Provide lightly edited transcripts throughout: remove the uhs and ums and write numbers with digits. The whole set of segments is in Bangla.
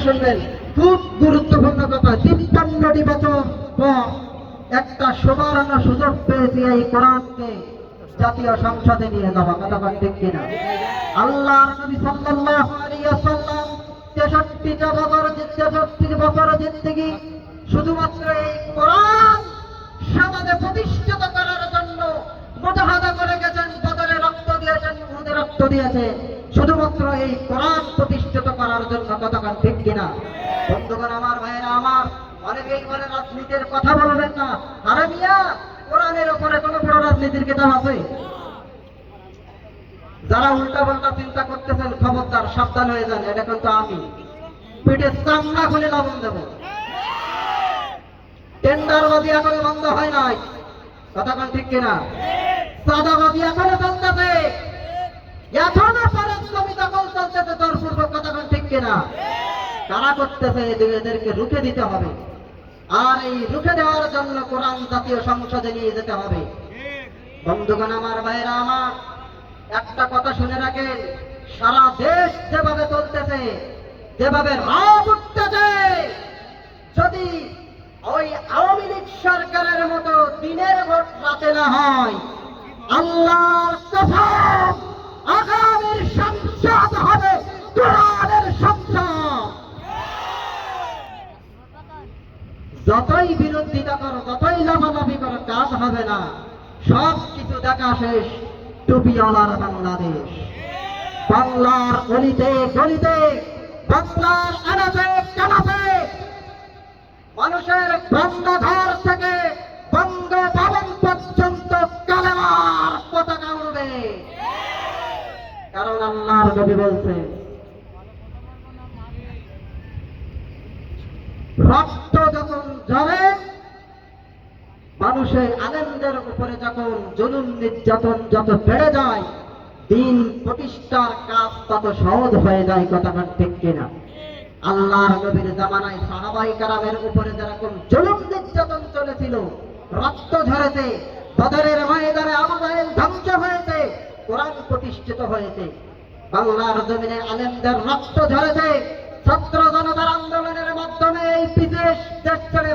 শুনবেন, খুব গুরুত্বপূর্ণ কথা। 53টি বছর পর একটা সুবর্ণ সুযোগ পেয়েছি এই কোরআনকে জাতীয় সংসদে নিয়ে যাওয়া। কথা বলেন ঠিক কিনা? আল্লাহর নবী সাল্লাল্লাহু আলাইহি ওয়াসাল্লাম 63 বছর জিন্দেগি শুধুমাত্র এই কোরআন সমাজে প্রতিষ্ঠিত করার জন্য মুজাহাদা করে গেছেন, বদরে রক্ত দিয়েছেন, উহুদে রক্ত দিয়েছে, শুধুমাত্র এই কোরআন প্রতিষ্ঠিত করার জন্য। কতক্ষণ ঠিক কিনা? বন্ধুগণ আমার, ভাইয়েরা আমার, অনেকেই বলে রাজনীতির কথা বলবেন না। আরে মিয়া, কোরআনের উপরে কোনো বড় রাজনীতির কিতাব আছে? যারা উল্টা পাল্টা চিন্তা করতেছেন খবরদার, সাবধান হয়ে যান। এটা কিন্তু আমি পিঠে চামড়া খুলে লবণ দেব। টেন্ডারবাজি এখনো বন্ধ হয় নাই। কতক্ষণ ঠিক কিনা? চাঁদাবাজি এখনো চলতেছে, এখনো পরের জমি দখল চলতেছে জোরপূর্বক। কতক্ষণ ঠিক কিনা? কারা করতেছে? এদেরকে রুখে দিতে হবে। আর এই রুখে দেওয়ার জন্য কোরআন জাতীয় সংসদে নিয়ে যেতে হবে। বন্ধুগণ আমার, ভাইয়েরা আমার, একটা কথা শুনে রাখেন, সারা দেশ যেভাবে চলতেছে, যেভাবে রাত উঠতেছে, যদি ওই আওয়ামী লীগ সরকারের মতো দিনের ভোট রাতে না হয়, আল্লাহর কসম, আগামীর সংসদ হবে কোরআনের সংসদ। যতই বিরোধিতা করো, যতই লাফালাফি করো, কাজ হবে না। সব কিছু দেখা শেষ টুপিওয়ালার বাংলাদেশ। বাংলার গলিতে গলিতে, বাংলার আনাচে কানাচে, মানুষের বন্ধঘর থেকে বঙ্গভবন পর্যন্ত কালেমার পতাকা উড়বে। কারণ আল্লাহর নবী বলছে, রক্ত যখন ঝরে, মানুষের আলেমদের উপরে যখন জুলুম নির্যাতন যত বেড়ে যায়, দিন প্রতিষ্ঠার কাজ তত সহজ হয়ে যায়। কথা ঠিক কিনা? আল্লাহর নবীর জামানায় সাহাবায়ে কেরামের উপরে যেরকম জুলুম নির্যাতন চলেছিল, রক্ত ঝরেছে, বদরের ময়দানে আবু জাহেল ধ্বংস হয়েছে, কোরআন প্রতিষ্ঠিত হয়েছে। বাংলার জমিনে আলেমদের রক্ত ঝরেছে, ছাত্র জনতার আন্দোলনের মাধ্যমে এই বিদেশ দেশ ছেড়ে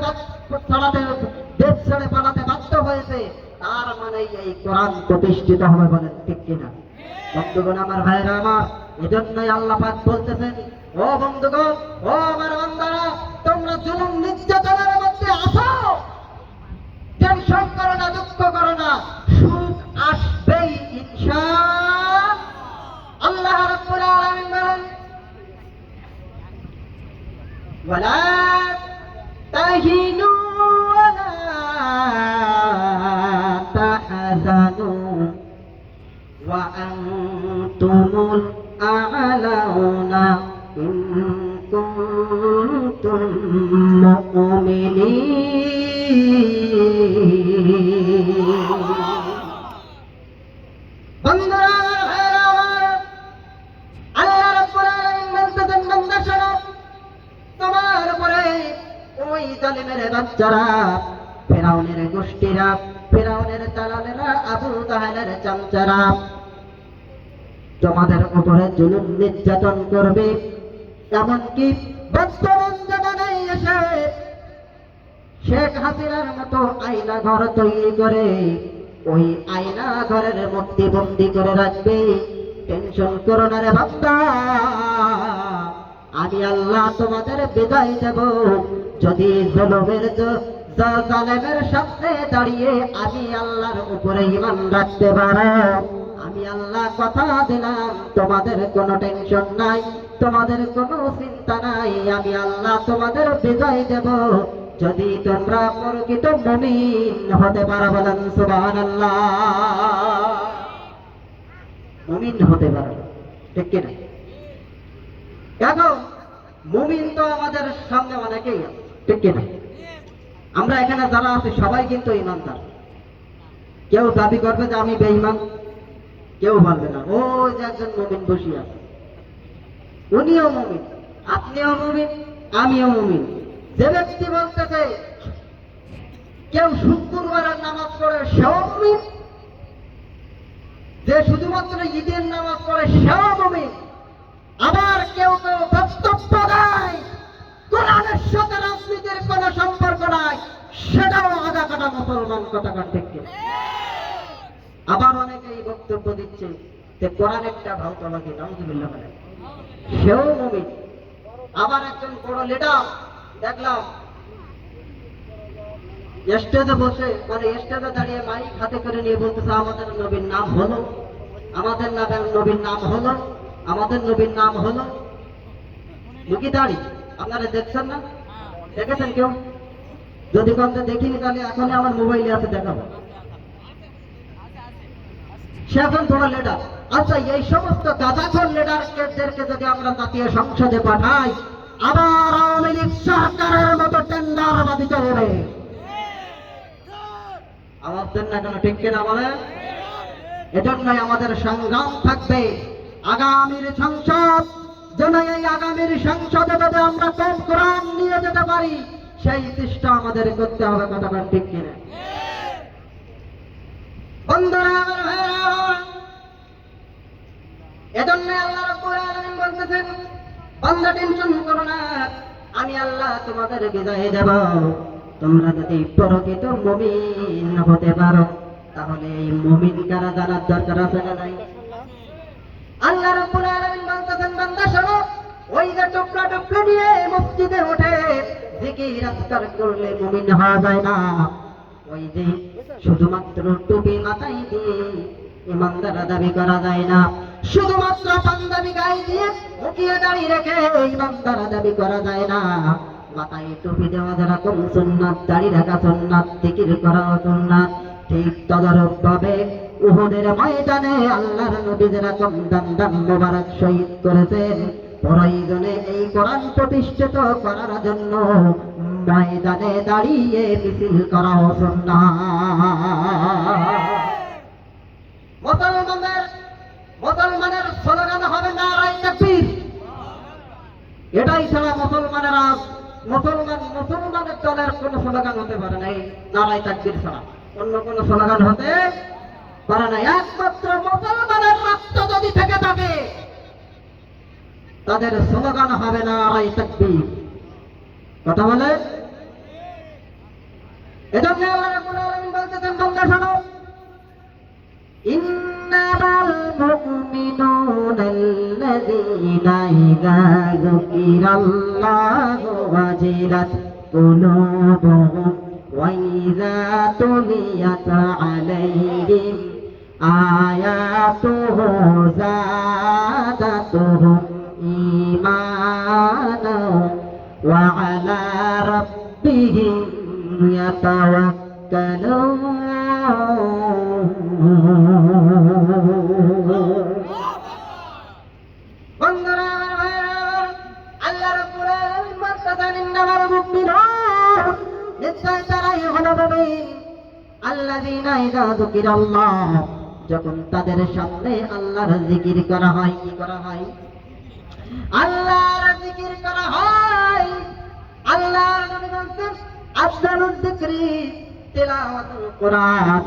পালাতে বাধ্য হয়েছে। তার মানে এই কোরআন প্রতিষ্ঠিত হবে। বলেন ঠিক কিনা? বন্ধুগণ আমার, ভাইয়েরা আমার, এজন্যই আল্লাহ পাক বলতেছেন, ও বন্ধুগণ, ও আমার বান্দারা, তোমরা জুলুম নির্যাতনের মধ্যে আসো, টেনশন করো না, দুঃখ করো না, সুখ আসবেই ইনশাআল্লাহ। রাব্বুল আলামিন বলেন, ওয়ালা তাহিনু ওয়ালা তাহজানু ওয়া আনতুমুল আ'লাউনা ইন কুনতুম মুমিনিন। বন্ধুরা, ভাইয়েরা আমার, আল্লাহ রাব্বুল আলামিন বলতেছেন, বান্দা শোনো, তোমার উপরে ওই জালিমের বাচ্চারা, ফেরাউনের গোষ্ঠীরা, ফেরাউনের দালালেরা, আবু জাহেলের চামচারা তোমাদের উপরে জুলুম নির্যাতন করবে। এমনকি বর্তমান জামানায় এসে শেখ হাসিনার মতো আয়না ঘর তৈরি করে ওই আয়না ঘরের মধ্যে বন্দি করে রাখবে। টেনশন করো না রে বান্দা, আমি আল্লাহ তোমাদের বিদায় দেব। যদি জালেমের সামনে দাঁড়িয়ে আমি আল্লাহর উপরে ঈমান রাখতে পারো, আমি আল্লাহ কথা দিলাম, তোমাদের কোনো টেনশন নাই, তোমাদের কোনো চিন্তা নাই, আমি আল্লাহ তোমাদের বিজয় দেব। যদি তোমরা প্রকৃত মুমিন হতে পারো। বলেন সুবহানাল্লাহ। মুমিন হতে পারো, ঠিক কিনা? দেখো, মুমিন তো আমাদের সামনে অনেকেই আছে, ঠিক কিনা? আমরা এখানে যারা আছি সবাই কিন্তু ঈমানদার। কেউ দাবি করবে যে আমি বেঈমান, কেউ বলবে না। ওই যে একজন মুমিন বসে আছে, উনিও মুমিন, আপনিও মুমিন, আমিও মুমিন। যে ব্যক্তি বলতেছে কেউ শুক্রবারের নামাজ পড়ে সেও মুমিন, যে শুধুমাত্র ঈদের নামাজ পড়ে সেও মুমিন, আবার কেউ কেউ বক্তব্য দেয় মুসলমান, কথা ঠিক কিনা? আবার অনেকেই বক্তব্য দিচ্ছে যে কোরআন একটা ভাউতাবাদী, নাউযুবিল্লাহ বলে, সেও মুমিন। আবার একজন বড় লিডার দেখলাম স্টেজে বসে, মানে স্টেজে দাঁড়িয়ে মাইক হাতে করে নিয়ে বলতেছে আমাদের নবীর নাম হলো, আমাদের নবীর নাম হলো, আমাদের নবীর নাম হলো। মুখি দাঁড়ি আপনারা দেখছেন না? দেখেছেন কেউ? যদি কমতে দেখিনি তাহলে এখনই আমার মোবাইলে আছে, দেখাবো। সে এখন বড় লিডার। আচ্ছা, এই সমস্ত গাঁজাখোর লিডারদেরকে যদি আমরা জাতীয় সংসদে পাঠাই, আবার আওয়ামী লীগ সরকারের মতো টেন্ডারবাদী চলবে। আমার জন্য কেন ঠিক কিনা বলে? এজন্যই আমাদের সংগ্রাম থাকবে আগামীর সংসদ যেন, এই আগামীর সংসদে যদি আমরা কোন কোরআন নিয়ে যেতে পারি সেই চেষ্টা আমাদের করতে হবে, কথা ঠিক কিনা? বন্ধুরা আমার ভাইরা, এজন্য আল্লাহ রাব্বুল আলামিন বলতেছেন, বান্দা টেনশন করো না, আমি আল্লাহ তোমাদের বিজয় দেব। তোমরা যদি প্রকৃত মুমিন হতে পারো, তাহলে এই মুমিন কারা জানার দরকার আছে না নাই? আল্লাহ রাব্বুল আলামিন বলতেছেন, বান্দা শোনো, ওই যে টুকরা টুকরা নিয়ে মসজিদে ওঠে জিকির আজকার করলে মুমিন হওয়া যায় না। ওই যে শুধুমাত্র টুপি মাথায় দিয়ে ইমানদার দাবি করা যায় না। শুধুমাত্র পাঞ্জাবি গায়ে দিয়ে মুখিয়ে দাঁড়িয়ে রেখে ইমানদার দাবি করা যায় না। মাথায় টুপি দেওয়া যেরকম সুন্নাত, দাড়ি রাখা সুন্নাত, জিকির করা সুন্নাত, ঠিক তদারক ভাবে উহুদের ময়দানে আল্লাহর নবী যেরকম দাম মোবারক শহীদ করেছেন, প্রয়োজনে এই কোরআন প্রতিষ্ঠিত করার জন্য ময়দানে দাঁড়িয়ে মিছিল করা সুন্নাত। মুসলমানের স্লোগান হবে নারায়ে তাকবীর। এটাই ছাড়া মুসলমানের দলের কোন স্লোগান হতে পারে না, এই নারায়ে তাকবীর ছাড়া অন্য কোন স্লোগান হতে পারে না। একমাত্র মুসলমানের রক্ত যদি থেকে থাকে তাদের স্লোগান হবে নারায়ে তাকবীর, কথা বলে। এজন্য আল্লাহ রাব্বুল আলামিন বলতেছেন, বান্দা শোনো, ইন্নামাল মুমিনুনা আল্লাযীনা ইযা যুকিরাল্লাহু ওয়াজিলাত কুলুবুহুম ওয়া ইযা তুলিয়াত আলাইহিম আয়াতুহু যাদাতুহুম ঈমানা ওয়া আলা রাব্বিহিম ইয়াতাওয়াক্কালুন। বন্ধুরা আমার ভাইরা, আল্লাহ রাব্বুল আলামিন বলতেছেন, ইন্নামাল মুমিনুন, নিশ্চয় তারাই হলো মুমিন, আল্লাযীনা ইযা যুকিরাল্লাহ, যখন তাদের সামনে আল্লাহর জিকির করা হয়। কি করা হয়? আল্লাহর জিকির করা হয়। আল্লাহর নবী বলতেন, আফদালুয যিকরি তিলাওয়াতুল কোরআন,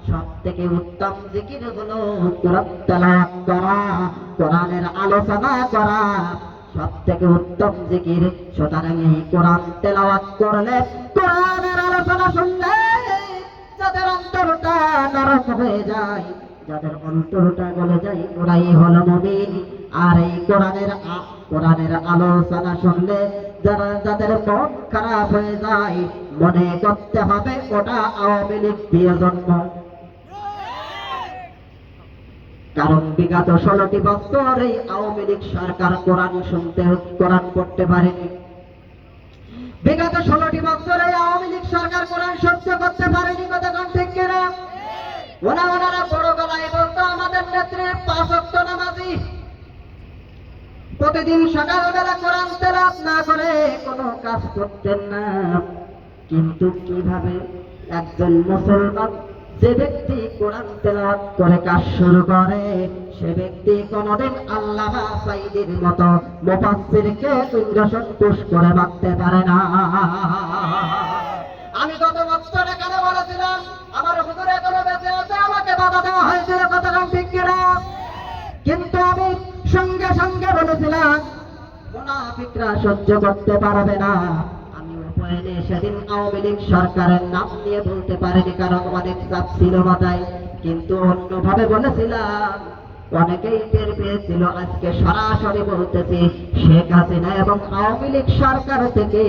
সবথেকে উত্তম জিকির হলো কোরআন তেলাওয়াত করা, কোরআনের আলোচনা করা, সবথেকে উত্তম জিকির। সুতরাং এই কোরআন তেলাওয়াত করলে, কোরআনের আলোচনা শুনলে যাদের অন্তরটা নরম হয়ে যায়, যাদের অন্তরটা গলে যায়, ওরাই হলো মুমিন। আর এই কোরআনের আলোচনা শুনলে যাদের মন খারাপ হয়ে যায়, মনে করতে হবে ওটা আওয়ামী লীগ দিয়ে জন্ম। কারণ বিগত 16টি বছর এই আওয়ামী লীগ সরকার কোরআন পড়তে পারেনি। বিগত 16টি বছর এই আওয়ামী লীগ সরকার কোরআন সহ্য করতে পারেনি, কথা ঠিক কিনা? ওনারা বড় গলায় বলতো, আমাদের নেত্রী 5 ওয়াক্ত নামাজি, প্রতিদিন সকালবেলা কোরআন তেলাওয়াত না করে কোনো কাজ করতেন না। কিন্তু কিভাবে একজন মুসলমান, যে ব্যক্তি কোরআন তেলাওয়াত করে কাজ শুরু করে, সে ব্যক্তি কোনদিন আল্লামা সাঈদীর মতো মুফাসসিরকে সন্তুষ্ট করে রাখতে পারে না। আমি গত বছর এখানে বলেছিলাম, আমার হুজুর এখনো বেঁচে আছে, আমাকে বাধা দেওয়া হয়েছিল, কথা ঠিক কিনা? কিন্তু আমি সঙ্গে সঙ্গে বলেছিলাম, মুনাফিকরা সহ্য করতে পারবে না। আমি সময়ে সেদিন আওয়ামী লীগ সরকারের নাম নিয়ে বলতে পারেনি, কারণ অনেক চাপ ছিল মাথায়, কিন্তু অন্যভাবে বলেছিলাম। অনেকেই টের পেয়েছিল। আজকে সরাসরি বলতেছি, শেখ হাসিনা এবং আওয়ামী লীগ সরকার থেকে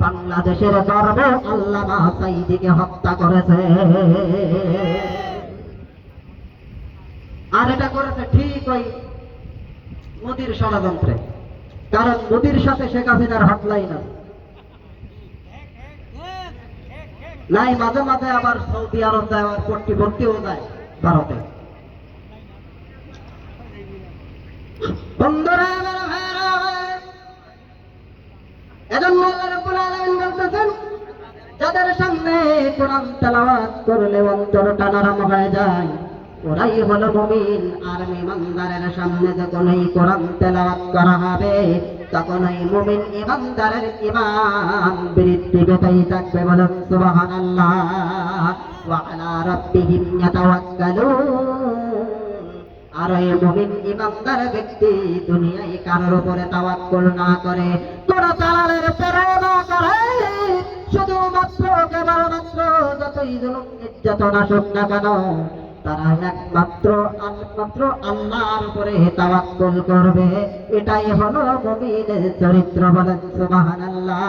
বাংলাদেশের গর্ব আল্লামা সাঈদীকে হত্যা করেছে। আর এটা করেছে ঠিক ওই মোদির ষড়যন্ত্রে, কারণ মোদির সাথে শেখ হাসিনার হটলাইন আছে নাই, মাঝে মাঝে আবার সৌদি আরব যায়, আবার পট্টিবর্তীও যায় ভারতে। বন্ধুরা আমার ভাইরা, এজন্য আল্লাহ রাব্বুল আলামিন বলতেছেন, যাদের সামনে কোরআন তেলাওয়াত করলে অন্তরটা নরম হয়ে যায়, ওরাই হলো মুমিন। আর ইমানদারের সামনে যখন এই কোরআন তেলাওয়াত করা হবে, তখন এই মুমিন ইমানদারের ঈমান বৃদ্ধি পেতেই থাকবে। বলুন সুবহানাল্লাহ। ওয়া আলা রাব্বিহিম ইয়াতাওয়াক্কালুন। আর এই মুমিন ইমানদার ব্যক্তি দুনিয়ায় কারোর উপরে তাওয়াক্কুল না করে, কোন দালালের পরোয়া না করে, শুধুমাত্র কেবলমাত্র যতই জুলুম নির্যাতন আসুক না কেন, তারা একমাত্র আল্লাহর উপরে তাওয়াক্কুল করবে। এটাই হলো মুমিনের চরিত্র। বলেন সুবহানাল্লাহ।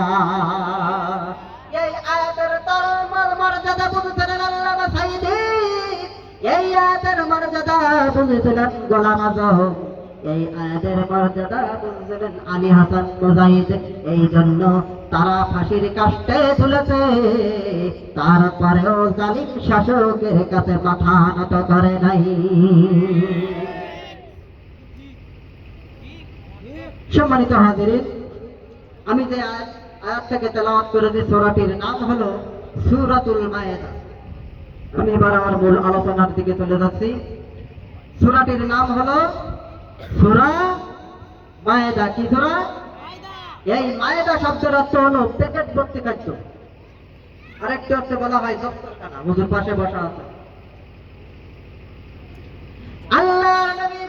এই আয়াতের তরমার মর্যাদা বুঝছিলেন আল্লামা সাঈদী, এই আয়াতের মর্যাদা বুঝছিলেন গোলাম আজম, এই আয়াতের মর্যাদা বুঝছিলেন আলী হাসান মুজাহিদ। এই জন্য তারা ফাঁসির কাষ্টে ঝুলেছে, তারপরেও জালিম শাসকের কাছে মাথা নত করে নাই। সম্মানিত হাজিরিন, আমি যে আয়াত থেকে তেলাওয়াত করেছি, সূরাটির নাম হলো সূরাতুল মায়েদা। আমি এবার আমার মূল আলোচনার দিকে চলে যাচ্ছি। সূরাটির নাম হলো সূরা মায়েদা। কি সূরা? এই মায়েদা শব্দের অর্থ হলো প্যাকেট ভর্তি খাদ্য। আরেকটি অর্থে বলা হয় দস্তরখানা। হুজুর পাশে বসা আছে। আল্লাহর নবী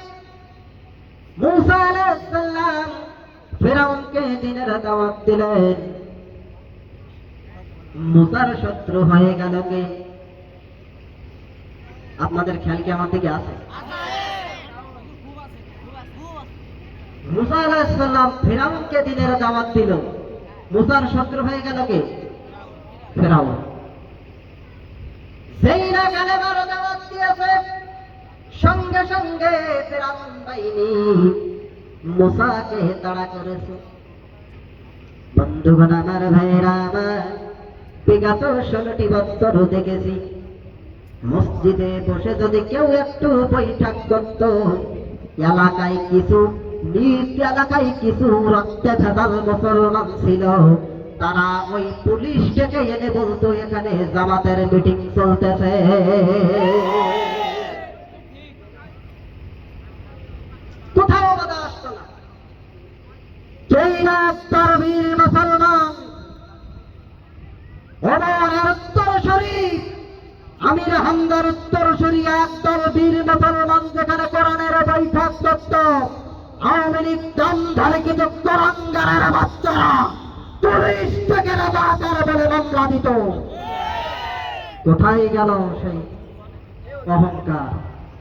মুসা আলাইহিস সালাম ফিরআউনকে দ্বীনের দাওয়াত দিলেন। মুসার শত্রু হয়ে গেল কে? আপনাদের খেয়াল কি আমার দিকে আছে? মুসা আলাইহিস সালাম ফিরআউনকে দ্বীনের দাওয়াত দিল, মুসার শত্রু হয়ে গেল কে? ফিরআউন। যেই না কালেমার দাওয়াত দিয়েছে, সঙ্গে সঙ্গে ফিরআউন বাহিনী মুসাকে তাড়া করেছে। বন্ধুগণ আমার, ভাইরা আমার, বিগত 16টি বছর দেখেছি, মসজিদে বসে যদি কেউ একটু বৈঠক করত, এলাকায় কিছু রক্তে ভেজাল মুসলমান ছিল, তারা ওই পুলিশ ডেকে এনে বলতো এখানে জামাতের মিটিং চলতেছে। কোথাও বাধা আসতো না। বীর মুসলমান ওমরের উত্তরসূরি, আমির হামজার উত্তরসূরি একদল বীর মুসলমান যেখানে কোরআনের বৈঠক করত, আওয়ামী লীগ দম ধরে কিছু কোরআনগারের বাচ্চারা পুলিশ থেকে রাজাকার বলে মামলা দিত। কোথায় গেল সেই অহংকার?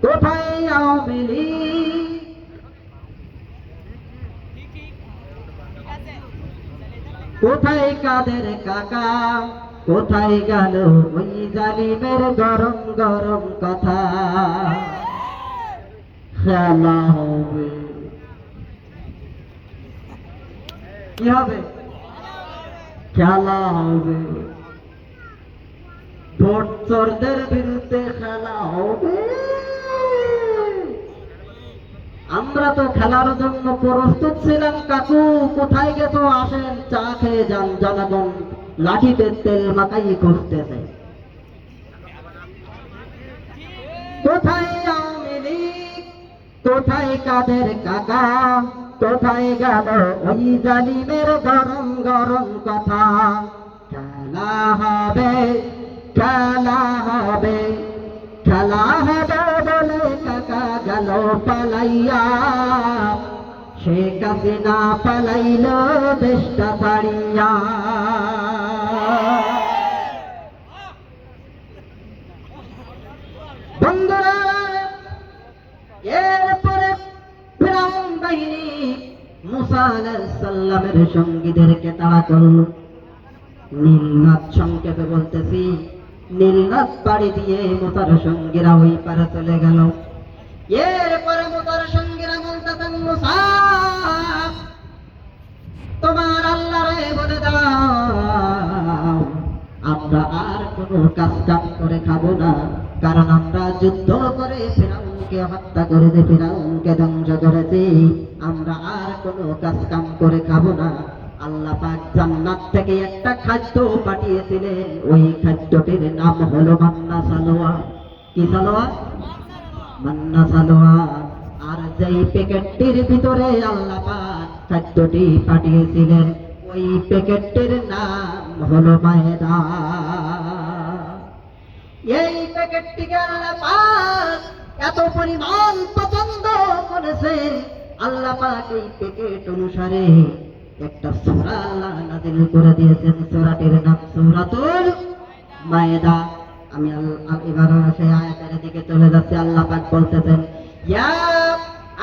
কোথায় আওয়ামী লীগ? কোথায় কাদের কাকা? কোথায় গেল ওই জালিমের গরম গরম কথা? খেলা হবে। কি হবে? খেলা হবে। ভোট চোরদের বিরুদ্ধে খেলা হবে। আমরা তো খেলার জন্য প্রস্তুত ছিলাম। কাকু কোথায় গেছো? আসেন চা খেয়ে যান। জনগণ লাঠিতে তেল মাখাই করতেছে। কোথায় আওয়ামী লীগ? কোথায় কাদের কাকা? কোথায় গেল ওই জালিমের গরম গরম কথা? খেলা হবে, খেলা হবে, খেলা হবে বলে কাকা গেল পালাইয়া। শেখ হাসিনা পালাইল দেশটা ছাড়িয়া। মুসা আলাইহিস সালামের সঙ্গীদেরকে তাড়া করল। নীলনদ সংক্ষেপে বলতেছি, নীলনদ পাড়ি দিয়ে মুসার সঙ্গীরা ওই পারে চলে গেল। এরপরে মুসার সঙ্গীরা বলতেছেন, মুসা তোমার আল্লাহরে বলে দাও আমরা আর কোনো কাজ কাম করে খাবো না, কারণ আমরা যুদ্ধ করে ফিরআউনকে হত্যা করেছি, ফিরআউনকে ধ্বংস করেছি, আমরা আর কোনো কাজ কাম করে খাবো না। আল্লাহ পাক জান্নাত থেকে একটা খাদ্য পাঠিয়েছিলেন, ওই খাদ্যটির নাম হলো মান্না সালোয়া। কি সালোয়া? মান্না সালোয়া। আর যেই প্যাকেটটির ভিতরে আল্লাহ পাক খাদ্যটি পাঠিয়েছিলেন, ওই প্যাকেটটির নাম হলো ময়দা। এই প্যাকেটটিকে আল্লাহ পাক এত পরিমাণ পছন্দ করেছেন, আল্লাহ পাক এই প্যাকেট অনুসারে একটা সূরা আল্লাহ নাযিল করে দিয়েছেন। সূরাটির নাম সূরাতুল মায়দা। আমি এবার সেই আয়াতের দিকে চলে যাচ্ছি। আল্লাহ পাক বলতেছেন, ইয়া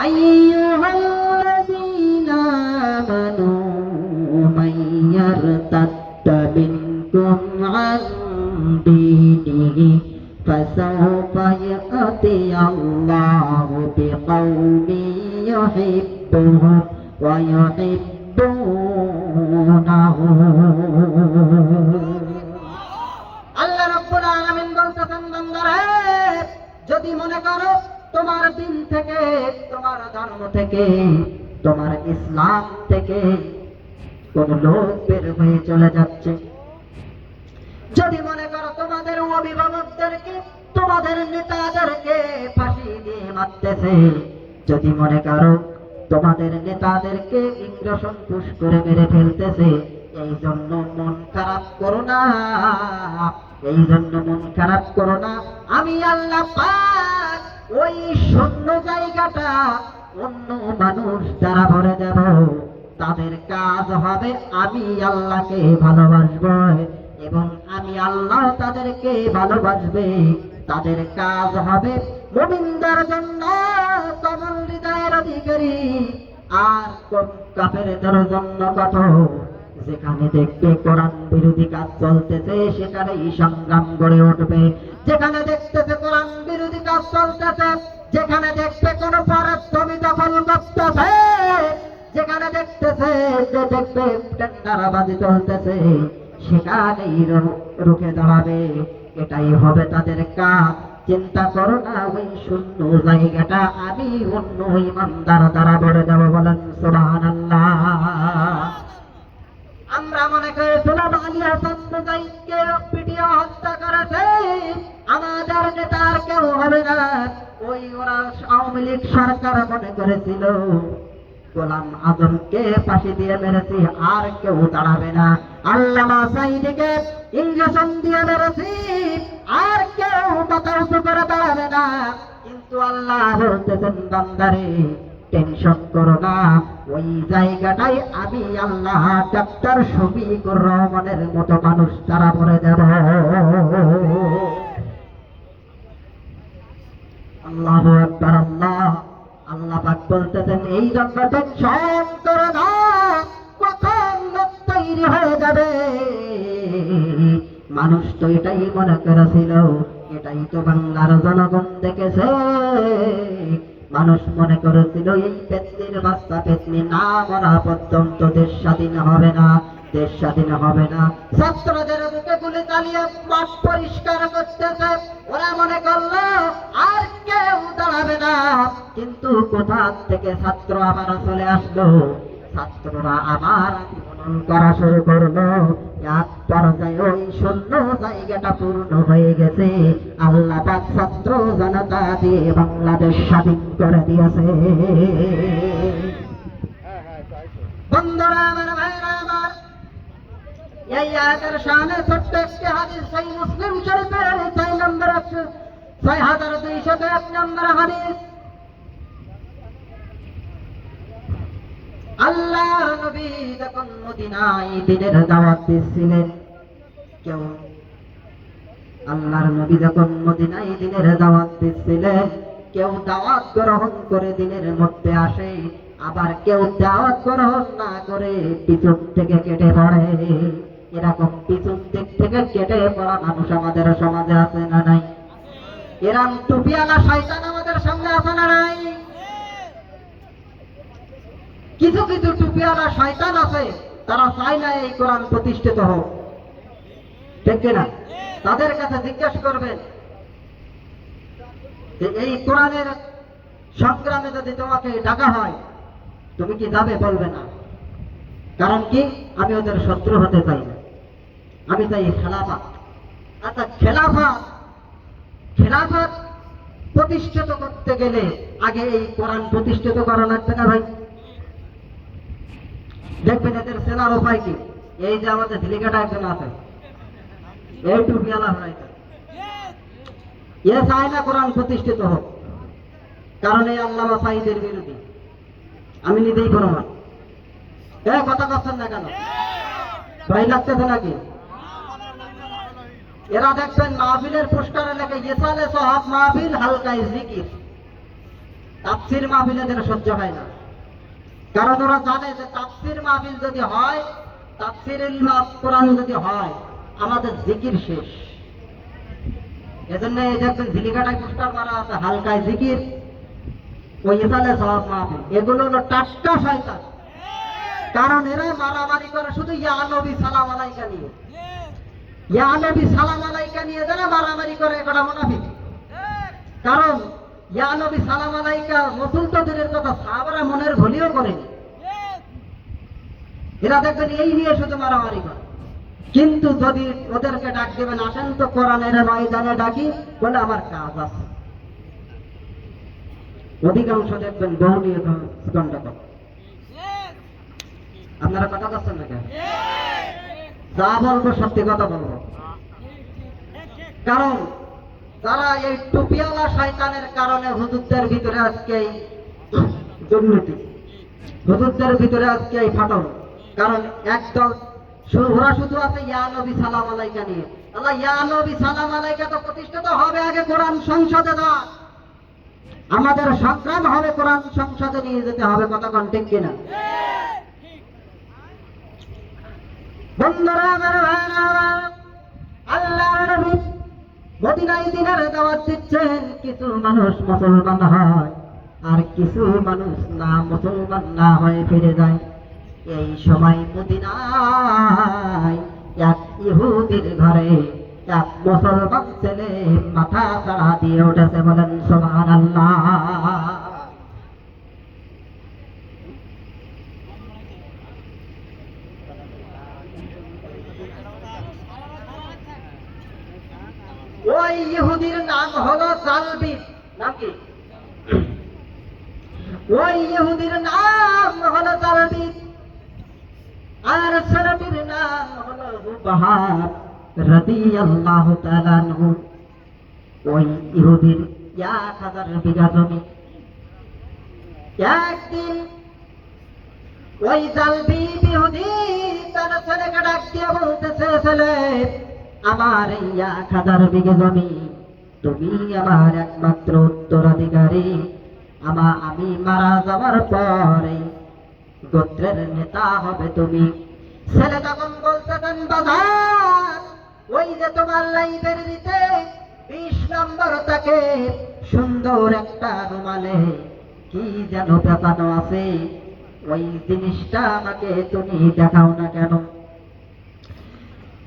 আইয়ুহাল্লাযীনা আমানু মাইয়ারতাদ্দা মিনকুম আন দীনিহি ফাসাওফা ইয়াতি আল্লাহু বিকওমিন ইউহিব্বুহুম ওয়া ইউহিব্বুনাহু। আল্লাহ রাব্বুল আলামিন বলতেছেন, বান্দারা যদি মনে করো তোমার দিন থেকে, তোমার ধর্ম থেকে, তোমার ইসলাম থেকে কোন লোক বের হয়ে চলে যাচ্ছে, যদি মনে করো তোমাদের অভিভাবকদেরকে, তোমাদের নেতাদেরকে ফাঁসি দিয়ে মারতেছে, যদি মনে করো তোমাদের নেতাদেরকে ইংরেজন পুশ করে মেরে ফেলতেছে, এই জন্য মন খারাপ করো না, এই জন্য মন খারাপ করো না। আমি আল্লাহ পাক ওই শূন্য জায়গাটা অন্য মানুষ দ্বারা ভরে দেব। তাদের কাজ হবে আমি আল্লাহকে ভালোবাসবো এবং আমি আল্লাহ তাদেরকে ভালোবাসবে। তাদের কাজ হবে মুমিনদের জন্য কোমল হৃদয়ের অধিকারী, আর কাফেরদের জন্য কঠোর। যেখানে দেখবে কোরআন বিরোধী কাজ চলতেছে সেখানেই সংগ্রাম গড়ে উঠবে। যেখানে দেখতেছে কোরআন বিরোধী কাজ চলতেছে, যেখানে দেখবে কোন পরাধর্মী দখল করতেছে, যেখানে দেখতেছে যে দেখবে টেন্ডারবাজি চলতেছে, সেখানেই রুখে দাঁড়াবে। এটাই হবে তাদের কাজ। চিন্তা করো না, ওই শূন্য জায়গাটা আমি অন্য ইমানদার দ্বারা ভরে দেব। বলেন সুবহানাল্লাহ। আমরা মনে করি সুলাইমান আলী হাসান মুজাহিদকে পিটিয়ে হত্যা করেছে, আমাদের নেতার কেউ হবে না। ওই ওরা আওয়ামী লীগ সরকার মনে করেছিল গোলাম আজমকে ফাঁসি দিয়ে মেরেছি, আর কেউ দাঁড়াবে না। আল্লামা সাঈদীকে ইঞ্জেকশন দিয়ে মেরেছি, আর কেউ মাথা উঁচু করে দাঁড়াবে না। কিন্তু আল্লাহ বলতেছেন, বান্দারে টেনশন করো না, ওই জায়গাটাই আমি আল্লাহ ডাক্তার শফিকুর রহমানের মতো মানুষ তারা ভরে দেব। আল্লাহু আকবার। আল্লাহ পাক বলতেছেন, এই জন্য টেনশন করো না, প্রথম লোক তৈরি হয়ে যাবে। মানুষ তো এটাই মনে করেছিল, এটাই তো বাংলার জনগণ দেখেছে। মানুষ মনে করেছিল এই পেতনির বাচ্চা পেতনি না মরা পর্যন্ত দেশ স্বাধীন হবে না, দেশ স্বাধীন হবে না। ছাত্রদের বুকে গুলি চালিয়ে মাঠ পরিষ্কার করতেছে, ওরা মনে করলো আর কেউ দাঁড়াবে না। কিন্তু কোথা থেকে ছাত্র আবার চলে আসলো, ছাত্ররা আবার আন্দোলন করা শুরু করলো। এক পর্যায়ে ওই শূন্য জায়গাটা পূর্ণ হয়ে গেছে। আল্লাহ পাক ছাত্র জনতা দিয়ে বাংলাদেশ স্বাধীন করে দিয়েছে। বন্ধুরা আমার, ভাইরা আমার, এই আয়াতের শানে ছোট্ট একটি হাদিস সহিহ মুসলিম শরীফের 6 নম্বর 6201 নম্বর হাদিস। আল্লাহ নবী যখন মদিনায় দ্বীনের দাওয়াত দিচ্ছিলেন, কেউ আল্লাহর নবী যখন মদিনায় দ্বীনের দাওয়াত দিচ্ছিলেন, কেউ দাওয়াত গ্রহণ করে দ্বীনের মধ্যে আসে, আবার কেউ দাওয়াত গ্রহণ না করে পিছন থেকে কেটে পড়ে। এরকম পিছন দিক থেকে কেটে পড়া মানুষ আমাদের সমাজে আছে না নাই? এরকম টুপিওয়ালা শয়তান আমাদের সঙ্গে আছে না নাই? কিছু কিছু টুপিওয়ালা শয়তান আছে, তারা চায় না এই কোরআন প্রতিষ্ঠিত হোক, ঠিক কিনা? তাদের কাছে জিজ্ঞাসা করবেন যে এই কোরআনের সংগ্রামে যদি তোমাকে ডাকা হয় তুমি কি যাবে? বলবে না। কারণ কি? আমি ওদের শত্রু হতে চাই না, আমি চাই খেলাফত। আচ্ছা, খেলাফত প্রতিষ্ঠিত করতে গেলে আগে এই কোরআন প্রতিষ্ঠিত করা লাগবে না ভাই? দেখবেন এদের সেনার উপায় কি? এই যে আমাদের ঝিলিকাটা একজন আছে, এই টুপিওয়ালা হয়তো এ চায় না কোরআন প্রতিষ্ঠিত হোক, কারণ এই আল্লামা সাঈদের বিরোধী। আমি নিজেই প্রমাণ। কথা করছেন না কেন? ভয় লাগতেছে নাকি? এরা দেখবেন মাহফিলের পোস্টারে লেখে ইসালে সহাব মাহফিল হালকায় জিকির। তাফসীর মাহফিল এদের সহ্য হয় না, কারণ ওরা জানে যে তাফসীর মাহফিল যদি হয়, তাফসীরুল কোরআন যদি হয়, আমাদের জিকির শেষ। এজন্য এই দেখবেন ঝিলিকাটায় পোস্টার মারা আছে হালকায় জিকির, ওই ইসালে সহাব মাহফিল। এগুলো হলো টাটকা শয়তান, কারণ এরা মারামারি করে শুধু ইয়া নবী সালাম আলাইকা নিয়ে। ইয়া নবী সালাম আলাইকা নিয়ে যারা মারামারি করে এটা মুনাফিক। কারণ ইয়া নবী সালাম আলাইকা রাসূল তো দূরের কথা, সাহাবারা মনের ভুলিও করেনি। এরা দেখবেন এই নিয়ে শুধু মারামারি করে। কিন্তু যদি ওদেরকে ডাক দেবেন, আসেন তো কোরআনের ময়দানে ডাকি, বলে আমার কাজ আছে। অধিকাংশ দেখবেন বহু নিয়ে গন্ডগোল। আপনারা কথা বলছেন না কেন? যা বলবো সত্যি কথা বলবো। কারণ যারা এই টুপিওয়ালা শয়তানের কারণে হুজুরদের ভিতরে আজকে এই দুর্নীতি, হুজুরদের ভিতরে আজকে এই ফাটল। কারণ একদল ওরা শুধু আছে ইয়া নবী সালাম আলাইকা নিয়ে। আল্লাহ, ইয়া নবী সালাম আলাইকা তো প্রতিষ্ঠিত হবে আগে কোরআন সংসদে দেওয়া। আমাদের সংগ্রাম হবে কোরআন সংসদে নিয়ে যেতে হবে। কথা কোন ঠিক কিনা? বন্ধুরা আমার ভাইরা, আল্লাহর নবী মদিনায় দিনের দাওয়াত দিচ্ছেন। কিছু মানুষ মুসলমান হয় আর কিছু মানুষ না মুসলমান না হয়ে ফিরে যায়। এই সময় মদিনায় এক ইহুদির ঘরে এক মুসলমান ছেলে মাথা চাড়া দিয়ে উঠেছে। বলেন সুবহানাল্লাহ। ওই ইহুদির নাম হলো জালবিব। নাম কি? ওই ইহুদির নাম হলো জালবিব, আর ছেলেটির নাম হলো হুবাব রাদিয়াল্লাহু তাআলা আনহু। ওই ইহুদির 1000 বিঘা জমি। একদিন ওই জালবিব ইহুদি তার ছেলেকে ডাক দিয়ে বলতেছে, ছেলে, আমার এই 1000 বিঘা জমি, তুমি আমার একমাত্র উত্তরাধিকারী। আমি মারা যাওয়ার পরে গোত্রের নেতা হবে তুমি। ছেলে তখন বলতেছেন, বাজার, ওই যে তোমার লাইব্রেরিতে 20 নম্বর তাকে সুন্দর একটা রুমালে কি যেন পেঁচানো আছে, ওই জিনিসটা আমাকে তুমি দেখাও না কেন?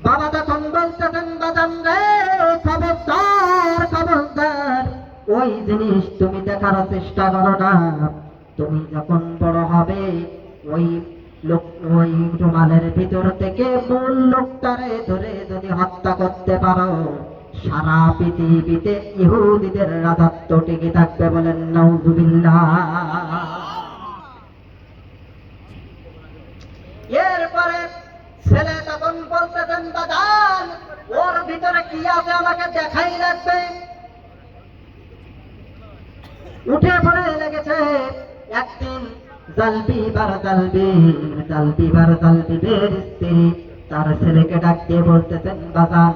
বাবা তখন বলতেছেন, বাজান রে, খবরদার খবরদার, ওই জিনিস তুমি দেখার চেষ্টা করো না। তুমি যখন বড় হবে ওই রুমালের ভিতর থেকে মূল লোকটারে ধরে যদি হত্যা করতে পারো, সারা পৃথিবীতে ইহুদিদের রাজত্ব টিকে থাকবে। বলেন নাউযুবিল্লাহ। এরপরে ছেলে তখন বলতেছেন, বাজান, ওর ভিতরে কি আছে আমাকে দেখাই লাগবে। উঠে পড়ে লেগেছে। একদিন জালবিবের স্ত্রী তার ছেলেকে ডাক দিয়ে বলতেছেন, বাজান,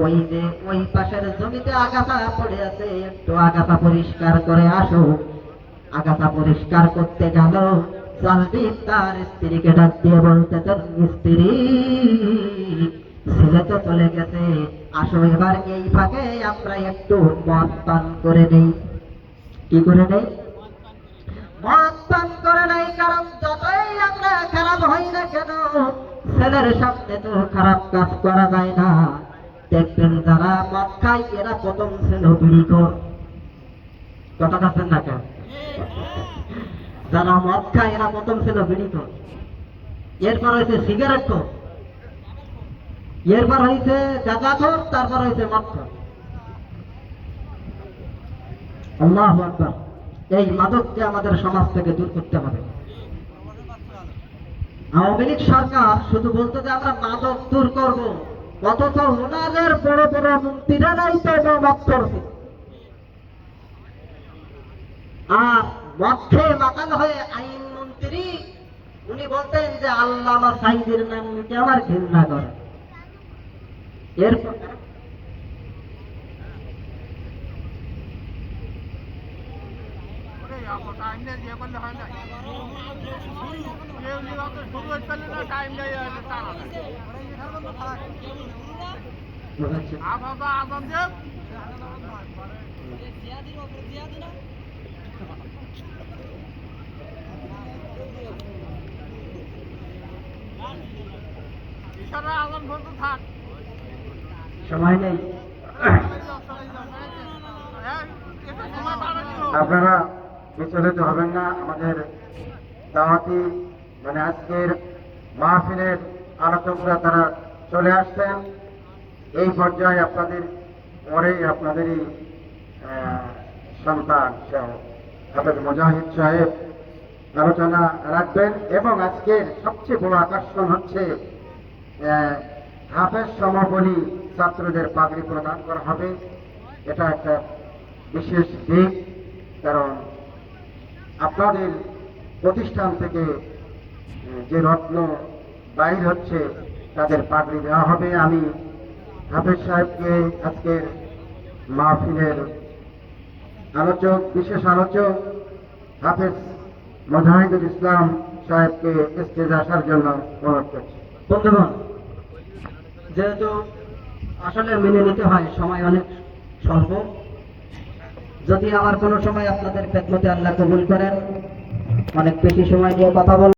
ওই যে ওই পাশের জমিতে আগাছা পড়ে আছে, একটু আগাছা পরিষ্কার করে আসো। আগাছা পরিষ্কার করতে গেল, সালবিন তার স্ত্রীকে ডাক দিয়ে বলতেছেন, স্ত্রী ছেলে তো চলে গেছে, আসো এবার এই ফাঁকে আমরা একটু মদ পান করে নেই। কি করে নেই? মদ পান করে নেই। কারণ যতই আমরা খারাপ হই না কেন, ছেলের সামনে তো খারাপ কাজ করা যায় না। দেখবেন যারা মদ খায় এরা প্রথম ছিল বিড়িখোর। কথা কাছেন না কেন? যারা মদ খায় এরা প্রথম ছিল বিড়িখোর, এরপর হয়েছে সিগারেট খোর, এরপর হয়েছে গাঁজাখোর, তারপর হয়েছে মদখোর। আল্লাহু আকবার। এই মাদককে আমাদের সমাজ থেকে দূর করতে হবে। আওয়ামী লীগ সরকার শুধু বলতো যে আমরা মাদক দূর করব, অথচ ওনাদের বড় বড় মন্ত্রীরা নাই তো মদ করছে। আর মদ খেয়ে মাতাল হয়ে আইন মন্ত্রী উনি বলতেন যে আল্লামা সাইদের নাম নিতে আমার ঘৃণা করে। এরপর সময় নেই, আপনারা বিচলিত হবেন না। আমাদের দাওয়াতি আজকের মাহফিলের আলোচকরা তারা চলে আসছেন। এই পর্যায়ে আপনাদের পরেই আপনাদেরই সন্তান হাফেজ মুজাহিদ সাহেব আলোচনা রাখবেন। এবং আজকের সবচেয়ে বড় আকর্ষণ হচ্ছে হাফেজ সমাপনী ছাত্রদের পাগড়ি প্রদান করা হবে। এটা একটা বিশেষ দিক, কারণ আপনাদের প্রতিষ্ঠান থেকে যে রত্ন বাইর হচ্ছে তাদের পাগড়ি দেওয়া হবে। আমি হাফেজ সাহেবকে আজকের মাহফিলের আলোচক, বিশেষ আলোচক হাফেজ মুজাহিদুল ইসলাম সাহেবকে স্টেজে আসার জন্য অনুরোধ করছি। বন্ধুগণ, যেহেতু আসলে মেনে নিতে হয় সময় অনেক স্বল্প, যদি আমার কোনো সময় আপনাদের খেদমতে আল্লাহ কবুল করেন, অনেক বেশি সময় নিয়ে কথা বল